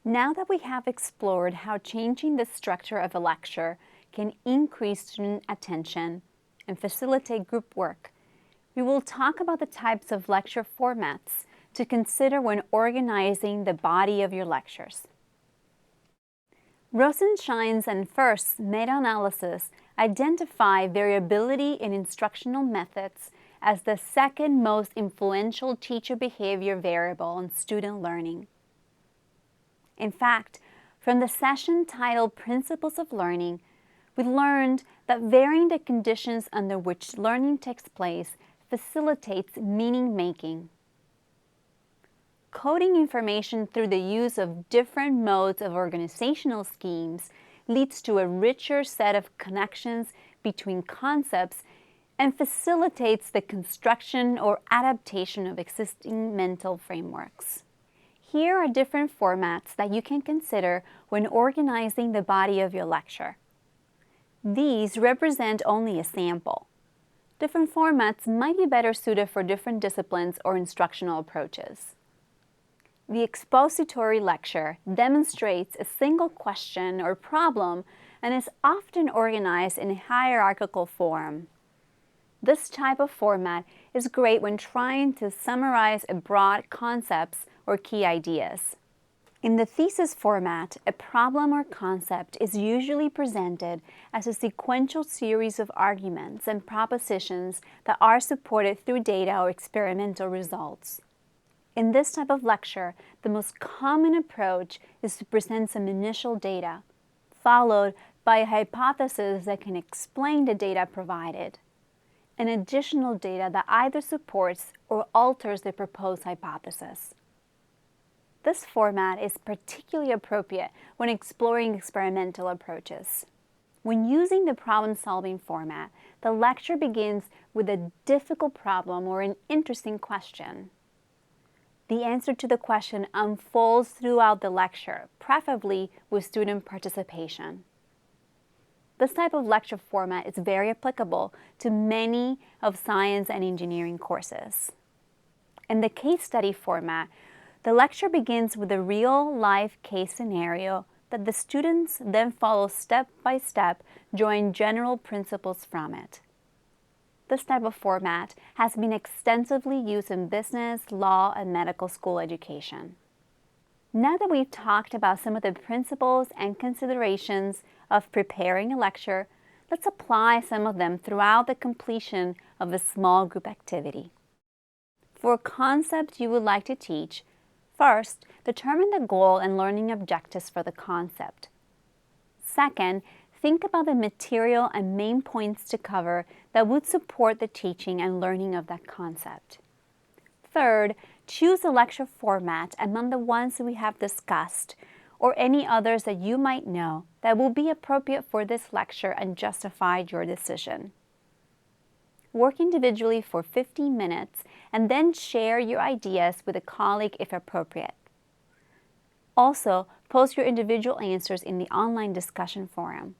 Now that we have explored how changing the structure of a lecture can increase student attention and facilitate group work, we will talk about the types of lecture formats to consider when organizing the body of your lectures. Rosenshine's and First's meta-analysis identify variability in instructional methods as the second most influential teacher behavior variable on student learning. In fact, from the session titled Principles of Learning, we learned that varying the conditions under which learning takes place facilitates meaning-making. Coding information through the use of different modes of organizational schemes leads to a richer set of connections between concepts and facilitates the construction or adaptation of existing mental frameworks. Here are different formats that you can consider when organizing the body of your lecture. These represent only a sample. Different formats might be better suited for different disciplines or instructional approaches. The expository lecture demonstrates a single question or problem and is often organized in a hierarchical form. This type of format is great when trying to summarize broad concepts or key ideas. In the thesis format, a problem or concept is usually presented as a sequential series of arguments and propositions that are supported through data or experimental results. In this type of lecture, the most common approach is to present some initial data, followed by a hypothesis that can explain the data provided, and additional data that either supports or alters the proposed hypothesis. This format is particularly appropriate when exploring experimental approaches. When using the problem-solving format, the lecture begins with a difficult problem or an interesting question. The answer to the question unfolds throughout the lecture, preferably with student participation. This type of lecture format is very applicable to many of science and engineering courses. In the case study format, the lecture begins with a real-life case scenario that the students then follow step by step, drawing general principles from it. This type of format has been extensively used in business, law, and medical school education. Now that we've talked about some of the principles and considerations of preparing a lecture, let's apply some of them throughout the completion of a small group activity. For a concept you would like to teach, first, determine the goal and learning objectives for the concept. Second, think about the material and main points to cover that would support the teaching and learning of that concept. Third, choose a lecture format among the ones we have discussed or any others that you might know that will be appropriate for this lecture and justify your decision. Work individually for 15 minutes and then share your ideas with a colleague if appropriate. Also, post your individual answers in the online discussion forum.